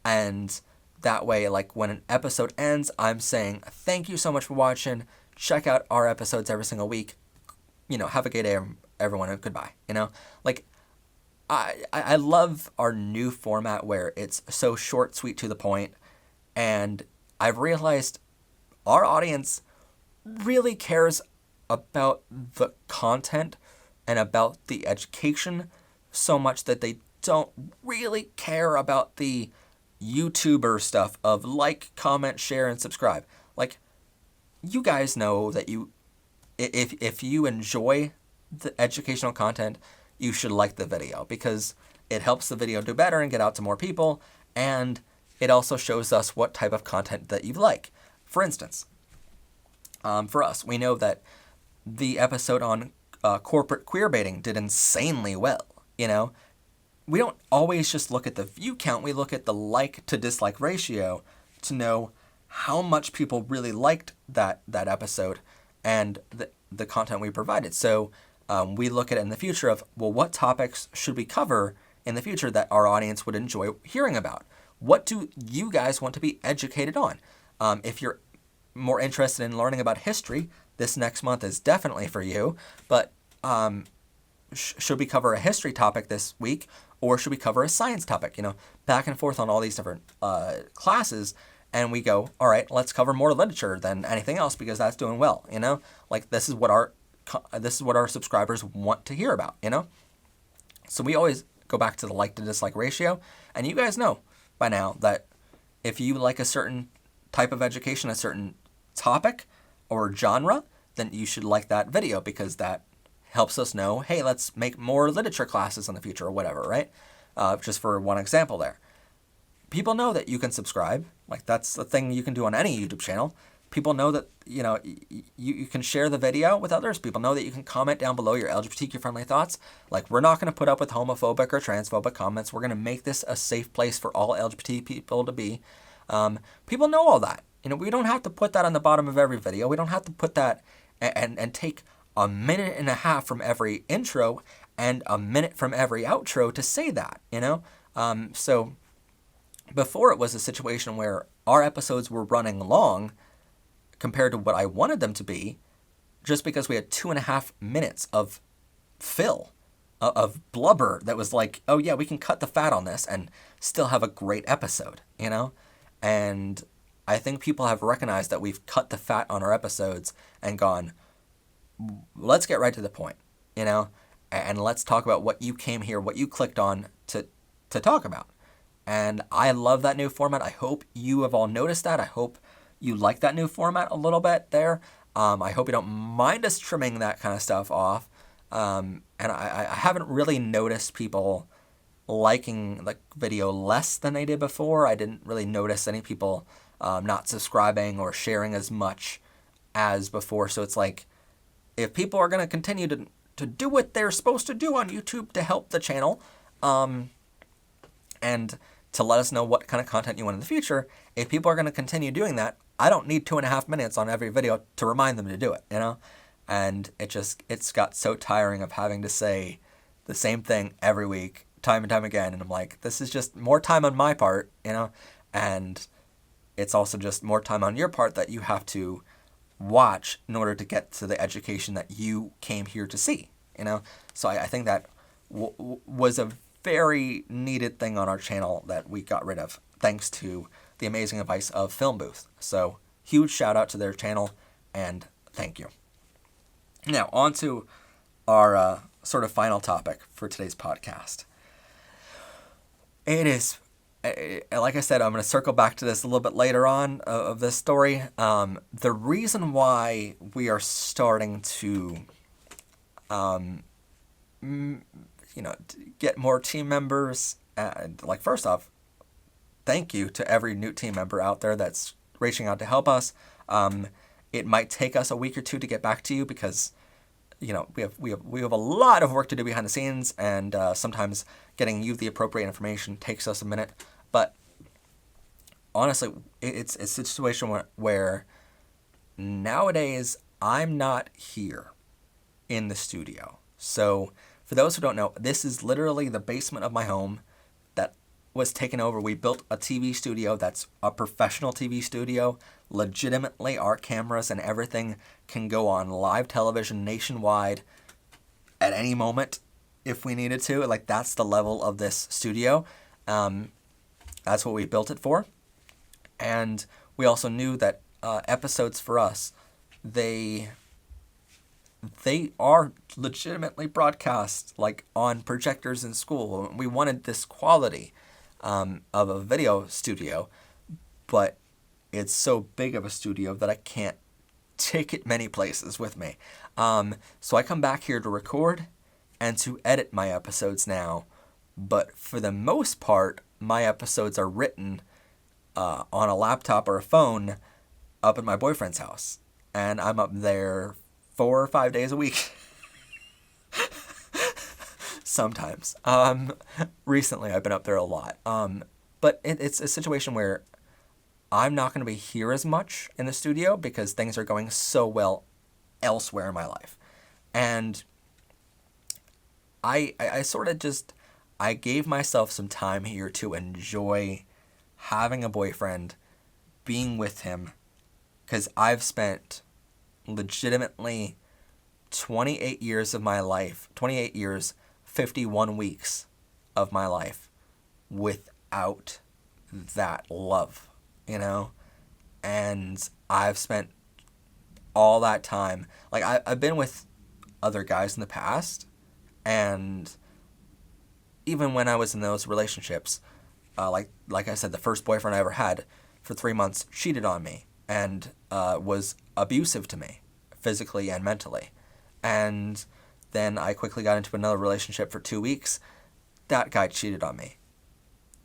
And that way, when an episode ends, I'm saying, thank you so much for watching. Check out our episodes every single week. Have a good day, everyone, and goodbye. I love our new format where it's so short, sweet, to the point. And I've realized our audience really cares about the content and about the education so much that they don't really care about the YouTuber stuff of like, comment, share, and subscribe. You guys know that if you enjoy the educational content, you should like the video because it helps the video do better and get out to more people, and it also shows us what type of content that you like. For instance, for us, we know that the episode on corporate queerbaiting did insanely well, We don't always just look at the view count, we look at the like to dislike ratio to know how much people really liked that episode and the content we provided. So we look at it in the future of, what topics should we cover in the future that our audience would enjoy hearing about? What do you guys want to be educated on? If you're more interested in learning about history, this next month is definitely for you, but should we cover a history topic this week, or should we cover a science topic? Back and forth on all these different classes, and we go, all right, let's cover more literature than anything else because that's doing well. This is what our subscribers want to hear about. So we always go back to the like to dislike ratio, and you guys know by now that if you like a certain type of education, a certain topic or genre, then you should like that video because that helps us know, hey, let's make more literature classes in the future or whatever, right? Just for one example there. People know that you can subscribe. That's the thing you can do on any YouTube channel. People know that, you can share the video with others. People know that you can comment down below your LGBTQ-friendly thoughts. We're not going to put up with homophobic or transphobic comments. We're going to make this a safe place for all LGBT people to be. People know all that. We don't have to put that on the bottom of every video. We don't have to put that and take a minute and a half from every intro and a minute from every outro to say that, So before it was a situation where our episodes were running long compared to what I wanted them to be, just because we had 2.5 minutes of fill, of blubber that was oh yeah, we can cut the fat on this and still have a great episode, And I think people have recognized that we've cut the fat on our episodes and gone, let's get right to the point, and let's talk about what you came here, what you clicked on to talk about. And I love that new format. I hope you have all noticed that. I hope you like that new format a little bit there. I hope you don't mind us trimming that kind of stuff off. And I haven't really noticed people liking the video less than they did before. I didn't really notice any people not subscribing or sharing as much as before. So it's if people are going to continue to do what they're supposed to do on YouTube to help the channel, and to let us know what kind of content you want in the future. If people are going to continue doing that, I don't need 2.5 minutes on every video to remind them to do it, And it's got so tiring of having to say the same thing every week, time and time again. And I'm like, this is just more time on my part, and it's also just more time on your part that you have to watch in order to get to the education that you came here to see, So I think that was a very needed thing on our channel that we got rid of, thanks to the amazing advice of Film Booth. So huge shout out to their channel, and thank you. Now on to our sort of final topic for today's podcast. It is, like I said, I'm going to circle back to this a little bit later on of this story. The reason why we are starting to, get more team members, and first off, thank you to every new team member out there that's reaching out to help us. It might take us a week or two to get back to you because, we have a lot of work to do behind the scenes, and sometimes getting you the appropriate information takes us a minute. But honestly, it's a situation where nowadays I'm not here in the studio. So for those who don't know, this is literally the basement of my home that was taken over. We built a TV studio that's a professional TV studio. Legitimately, our cameras and everything can go on live television nationwide at any moment if we needed to. That's the level of this studio. That's what we built it for. And we also knew that episodes for us, they are legitimately broadcast on projectors in school. We wanted this quality of a video studio, but it's so big of a studio that I can't take it many places with me. So I come back here to record and to edit my episodes now, but for the most part, my episodes are written on a laptop or a phone up at my boyfriend's house, and I'm up there 4 or 5 days a week. Sometimes. Recently I've been up there a lot. But it's a situation where I'm not going to be here as much in the studio because things are going so well elsewhere in my life. And I sort of I gave myself some time here to enjoy having a boyfriend, being with him, because I've spent legitimately 28 years of my life, 28 years, 51 weeks of my life without that love, and I've spent all that time, I've been with other guys in the past, and even when I was in those relationships, like I said, the first boyfriend I ever had for 3 months cheated on me and was abusive to me, physically and mentally. And then I quickly got into another relationship for 2 weeks. That guy cheated on me.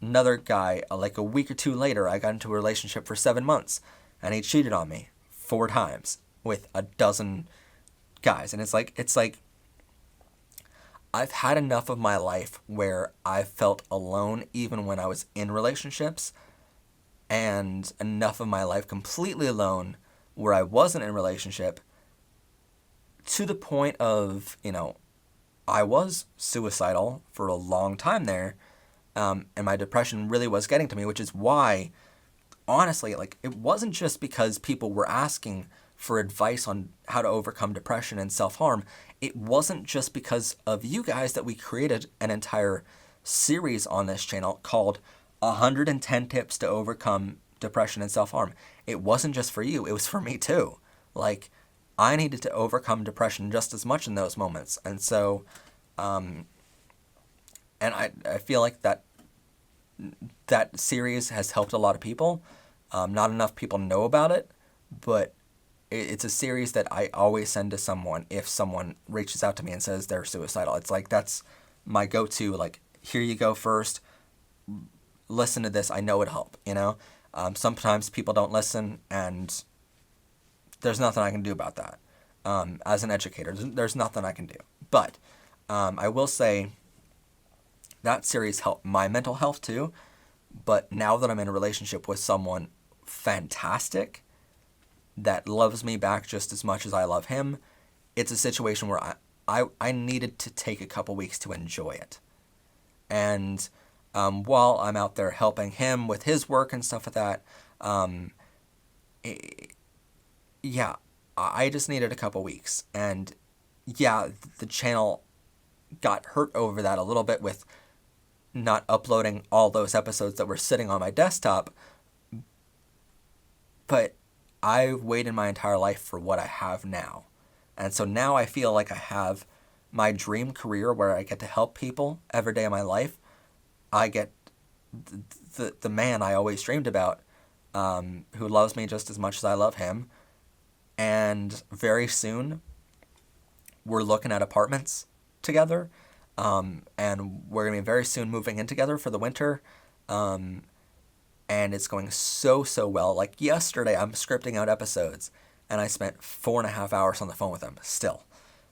Another guy, a week or two later, I got into a relationship for 7 months, and he cheated on me 4 times with a dozen guys. And it's like I've had enough of my life where I felt alone even when I was in relationships, and enough of my life completely alone where I wasn't in a relationship, to the point of, I was suicidal for a long time there, and my depression really was getting to me, which is why, honestly, it wasn't just because people were asking for advice on how to overcome depression and self-harm. It wasn't just because of you guys that we created an entire series on this channel called 110 Tips to Overcome Depression and Self-Harm. It wasn't just for you, it was for me too. I needed to overcome depression just as much in those moments. And so, and I feel like that series has helped a lot of people. Not enough people know about it, but it's a series that I always send to someone if someone reaches out to me and says they're suicidal. It's that's my go-to, here you go first, listen to this, I know it'll help, Sometimes people don't listen, and there's nothing I can do about that. As an educator, there's nothing I can do. But I will say that series helped my mental health too. But now that I'm in a relationship with someone fantastic that loves me back just as much as I love him, it's a situation where I needed to take a couple weeks to enjoy it. And while I'm out there helping him with his work and stuff like that, yeah, I just needed a couple weeks. And yeah, the channel got hurt over that a little bit with not uploading all those episodes that were sitting on my desktop. But I've waited my entire life for what I have now. And so now I feel like I have my dream career where I get to help people every day of my life. I get the man I always dreamed about, who loves me just as much as I love him. And very soon, we're looking at apartments together. And we're going to be very soon moving in together for the winter. And it's going so well. Like yesterday, I'm scripting out episodes, and I spent 4.5 hours on the phone with him still.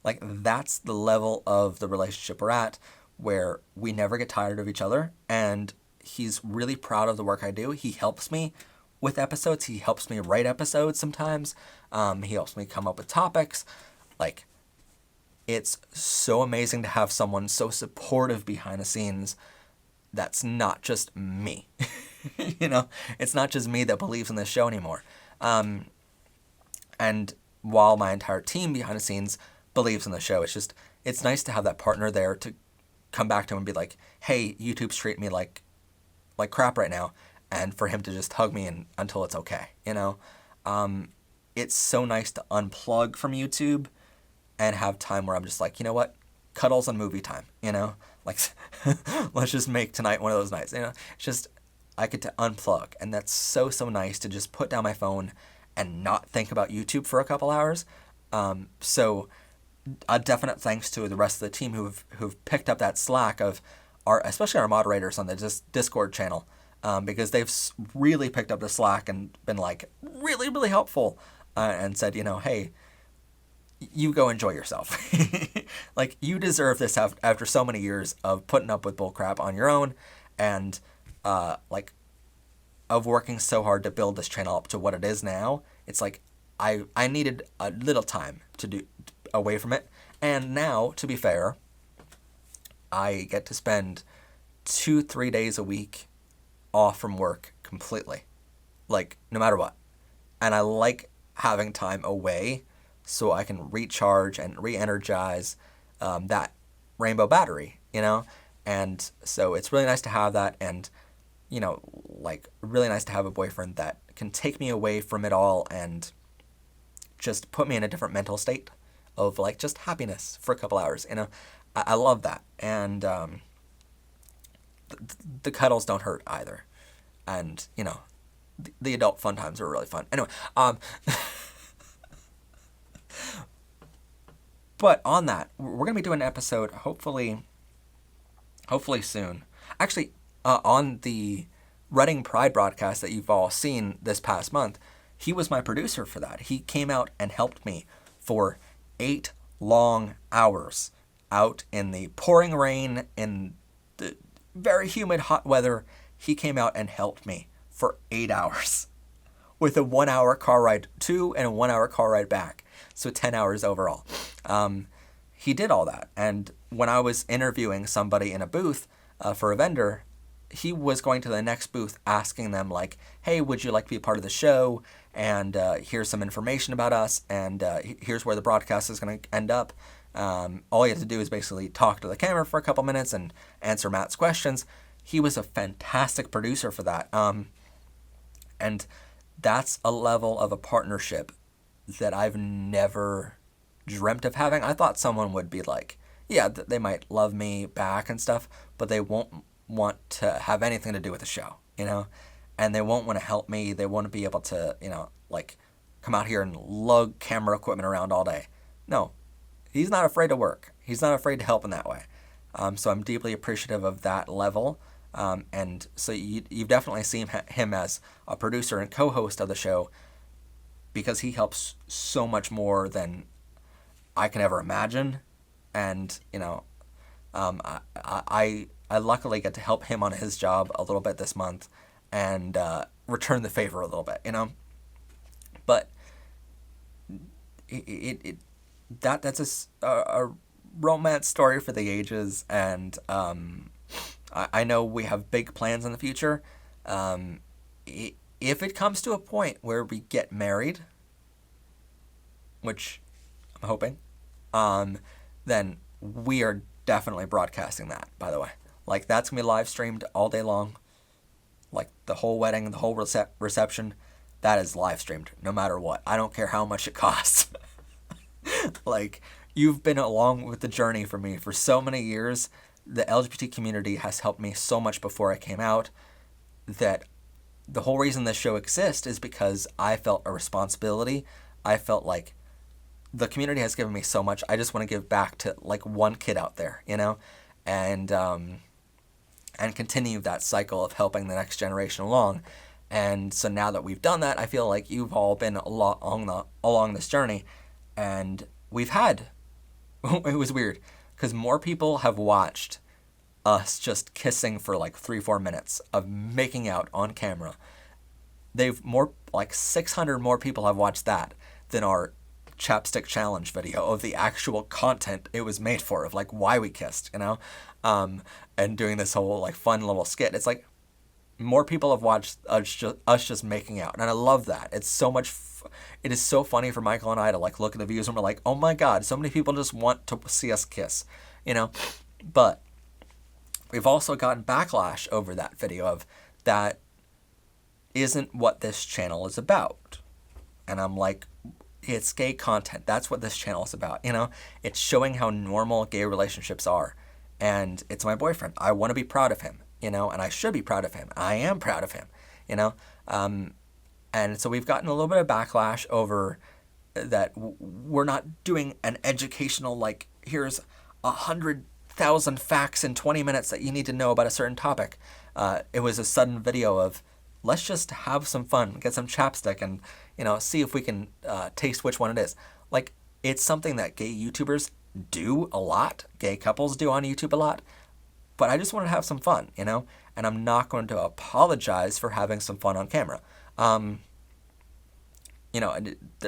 Like, that's the level of the relationship we're at, where we never get tired of each other, and he's really proud of the work I do. He helps me with episodes. He helps me write episodes sometimes. He helps me come up with topics. Like, it's so amazing to have someone so supportive behind the scenes that's not just me. You know, it's not just me that believes in this show anymore. And while my entire team behind the scenes believes in the show, it's nice to have that partner there to come back to him and be like, hey, YouTube's treating me like crap right now. And for him to just hug me until it's okay, you know? It's so nice to unplug from YouTube and have time where I'm just like, you know what? Cuddles and movie time, you know? Like, let's just make tonight one of those nights, you know? It's just, I get to unplug. And that's so nice to just put down my phone and not think about YouTube for a couple hours. So a definite thanks to the rest of the team who've picked up that slack of especially our moderators on the Discord channel, because they've really picked up the slack and been like really helpful, and said, you know, hey, you go enjoy yourself. Like, you deserve this after so many years of putting up with bullcrap on your own, and like, of working so hard to build this channel up to what it is now. It's like I needed a little time to do away from it, and now, to be fair, I get to spend 2-3 days a week off from work completely, like, no matter what. And I like having time away so I can recharge and re-energize that rainbow battery, you know? And so it's really nice to have that, and, you know, like, really nice to have a boyfriend that can take me away from it all and just put me in a different mental state of, like, just happiness for a couple hours, you know? I love that. And the cuddles don't hurt either. And, you know, the adult fun times are really fun. Anyway, but on that, we're going to be doing an episode hopefully soon. Actually, on the Reading Pride broadcast that you've all seen this past month, he was my producer for that. He came out and helped me for 8 long hours out in the pouring rain, in the very humid hot weather. He came out and helped me for 8 hours with a 1-hour car ride to and a 1-hour car ride back. So 10 hours overall. He did all that. And when I was interviewing somebody in a booth for a vendor, he was going to the next booth asking them, like, hey, would you like to be a part of the show? And here's some information about us. And here's where the broadcast is going to end up. All you have to do is basically talk to the camera for a couple minutes and answer Matt's questions. He was a fantastic producer for that. And that's a level of a partnership that I've never dreamt of having. I thought someone would be like, yeah, they might love me back and stuff, but they won't want to have anything to do with the show, you know? And they won't want to help me. They want to be able to, you know, like, come out here and lug camera equipment around all day. No, he's not afraid to work. He's not afraid to help in that way. So I'm deeply appreciative of that level. And so you've definitely seen him as a producer and co-host of the show, because he helps so much more than I can ever imagine. And, I luckily get to help him on his job a little bit this month and return the favor a little bit, But that's a romance story for the ages, and I know we have big plans in the future. If it comes to a point where we get married, which I'm hoping, then we are definitely broadcasting that, by the way. Like, that's going to be live streamed all day long. Like, the whole wedding, the whole reception, that is live streamed, no matter what. I don't care how much it costs. Like, you've been along with the journey for me for so many years. The LGBT community has helped me so much before I came out, that the whole reason this show exists is because I felt a responsibility. I felt like the community has given me so much. I just want to give back to, like, one kid out there, and continue that cycle of helping the next generation along. And so now that we've done that, I feel like you've all been a lot along this journey, and we've had, it was weird, because more people have watched us just kissing for like 3-4 minutes of making out on camera. Like 600 more people have watched that than our chapstick challenge video of the actual content it was made for, of like why we kissed, and doing this whole like fun little skit. It's like more people have watched us just making out, and I love that. It's so much. It is so funny for Michael and I to like look at the views and we're like, oh my god, so many people just want to see us kiss, But we've also gotten backlash over that video of that isn't what this channel is about, and I'm like, it's gay content. That's what this channel is about. It's showing how normal gay relationships are. And it's my boyfriend. I want to be proud of him, and I should be proud of him. I am proud of him, And so we've gotten a little bit of backlash over that we're not doing an educational, like, here's 100,000 facts in 20 minutes that you need to know about a certain topic. It was a sudden video of, let's just have some fun, get some chapstick, and, see if we can taste which one it is. Like, it's something that gay YouTubers do a lot, gay couples do on YouTube a lot, but I just want to have some fun, and I'm not going to apologize for having some fun on camera.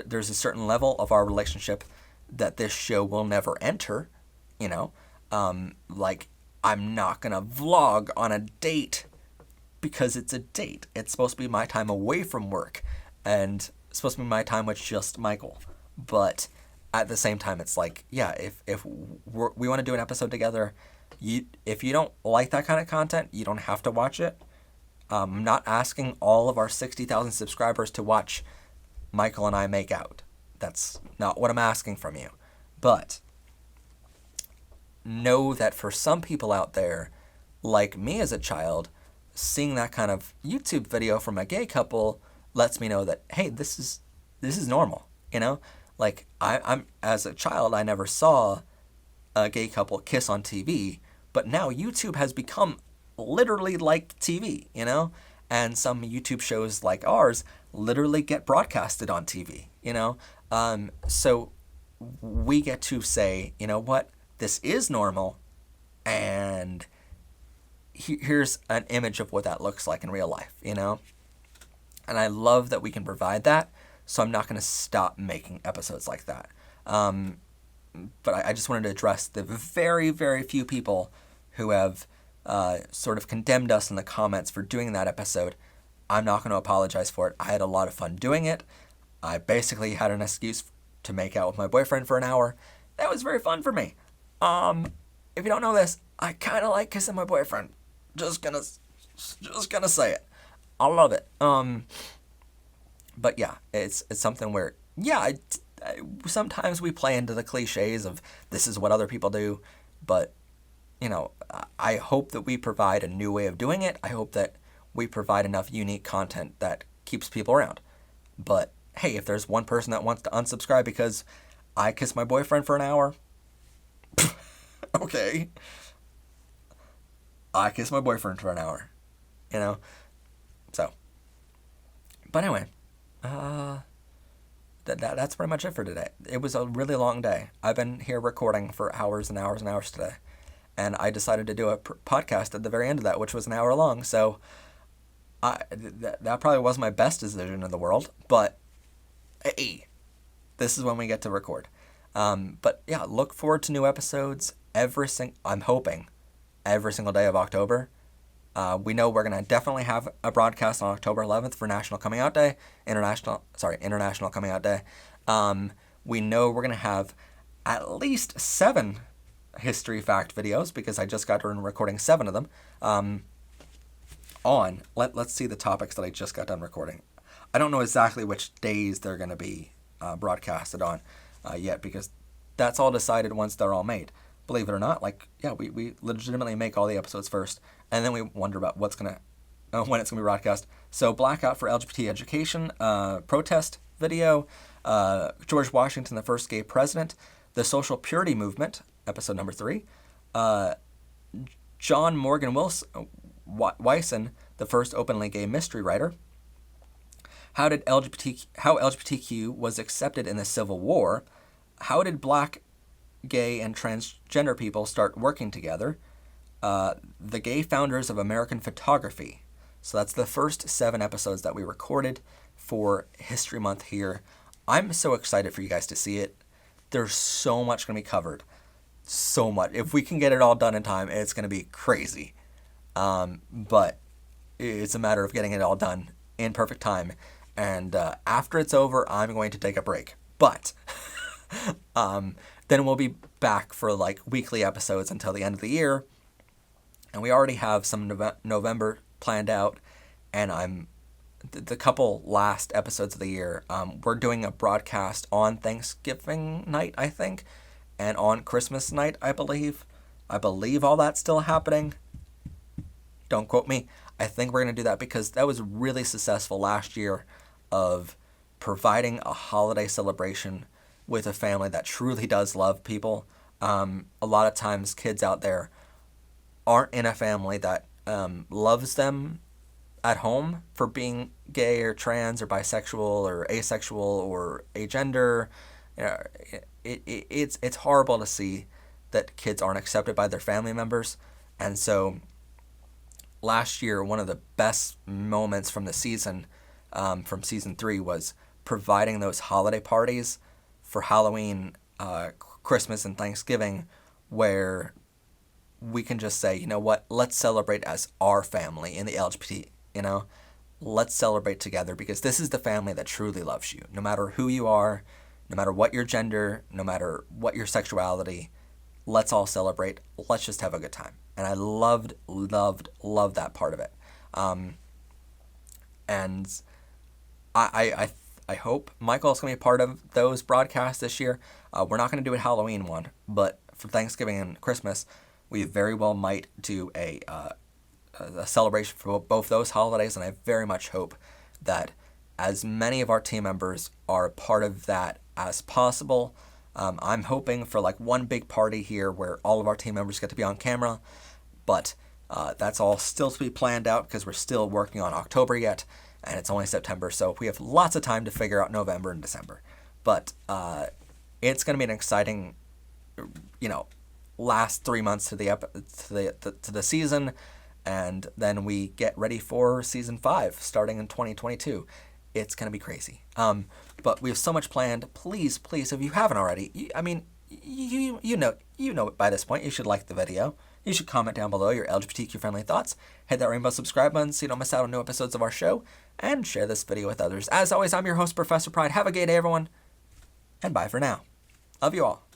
There's a certain level of our relationship that this show will never enter, like, I'm not going to vlog on a date because it's a date. It's supposed to be my time away from work, and it's supposed to be my time with just Michael. But at the same time, it's like, yeah, if we want to do an episode together, if you don't like that kind of content, you don't have to watch it. I'm not asking all of our 60,000 subscribers to watch Michael and I make out. That's not what I'm asking from you. But know that for some people out there, like me as a child, seeing that kind of YouTube video from a gay couple lets me know that, hey, this is normal, Like, I'm as a child, I never saw a gay couple kiss on TV, but now YouTube has become literally like TV, And some YouTube shows like ours literally get broadcasted on TV, So we get to say, you know what, this is normal, and here's an image of what that looks like in real life, And I love that we can provide that. So I'm not going to stop making episodes like that. But I just wanted to address the very, very few people who have sort of condemned us in the comments for doing that episode. I'm not going to apologize for it. I had a lot of fun doing it. I basically had an excuse to make out with my boyfriend for an hour. That was very fun for me. If you don't know this, I kind of like kissing my boyfriend. Just gonna say it. I love it. But yeah, it's something where, yeah, sometimes we play into the cliches of this is what other people do, but, I hope that we provide a new way of doing it. I hope that we provide enough unique content that keeps people around. But hey, if there's one person that wants to unsubscribe because I kissed my boyfriend for an hour, okay. I kissed my boyfriend for an hour, So, but anyway, that's pretty much it for today. It was a really long day. I've been here recording for hours and hours and hours today. And I decided to do a podcast at the very end of that, which was an hour long. So that probably wasn't my best decision in the world. But hey, this is when we get to record. But yeah, look forward to new episodes I'm hoping every single day of October. We know we're going to definitely have a broadcast on October 11th for National Coming Out Day, International Coming Out Day. We know we're going to have at least 7 history fact videos, because I just got done recording 7 of them. Let's see the topics that I just got done recording. I don't know exactly which days they're going to be broadcasted on yet, because that's all decided once they're all made. Believe it or not, we legitimately make all the episodes first, and then we wonder about when it's going to be broadcast. So Blackout for LGBT Education, protest video, George Washington, the first gay president, the Social Purity Movement, episode number 3, John Morgan Wyson, the first openly gay mystery writer, how LGBTQ was accepted in the Civil War, how did Black, gay, and transgender people start working together, the gay founders of American photography. So that's the first 7 episodes that we recorded for History Month here. I'm so excited for you guys to see it. There's so much going to be covered. So much. If we can get it all done in time, it's going to be crazy. But it's a matter of getting it all done in perfect time. And after it's over, I'm going to take a break. But then we'll be back for weekly episodes until the end of the year. And we already have some November planned out. And the couple last episodes of the year, we're doing a broadcast on Thanksgiving night, I think. And on Christmas night, I believe. I believe all that's still happening. Don't quote me. I think we're going to do that because that was really successful last year of providing a holiday celebration with a family that truly does love people. A lot of times kids out there aren't in a family that loves them at home for being gay or trans or bisexual or asexual or agender. It's horrible to see that kids aren't accepted by their family members. And so last year, one of the best moments from the season, from season 3, was providing those holiday parties for Halloween, Christmas, and Thanksgiving, where we can just say, you know what, let's celebrate as our family in the LGBT, let's celebrate together, because this is the family that truly loves you, no matter who you are, no matter what your gender, no matter what your sexuality. Let's all celebrate. Let's just have a good time. And I loved that part of it. And I hope Michael's going to be a part of those broadcasts this year. We're not going to do a Halloween one, but for Thanksgiving and Christmas, we very well might do a celebration for both those holidays, and I very much hope that as many of our team members are a part of that as possible. I'm hoping for one big party here where all of our team members get to be on camera, but that's all still to be planned out because we're still working on October yet, and it's only September, so we have lots of time to figure out November and December. But it's going to be an exciting, last 3 months to the season, and then we get ready for season 5 starting in 2022. It's going to be crazy. But we have so much planned. Please, if you haven't already, you know by this point, you should like the video. You should comment down below your LGBTQ friendly thoughts. Hit that rainbow subscribe button so you don't miss out on new episodes of our show. And share this video with others. As always, I'm your host, Professor Pride. Have a gay day, everyone. And bye for now. Love you all.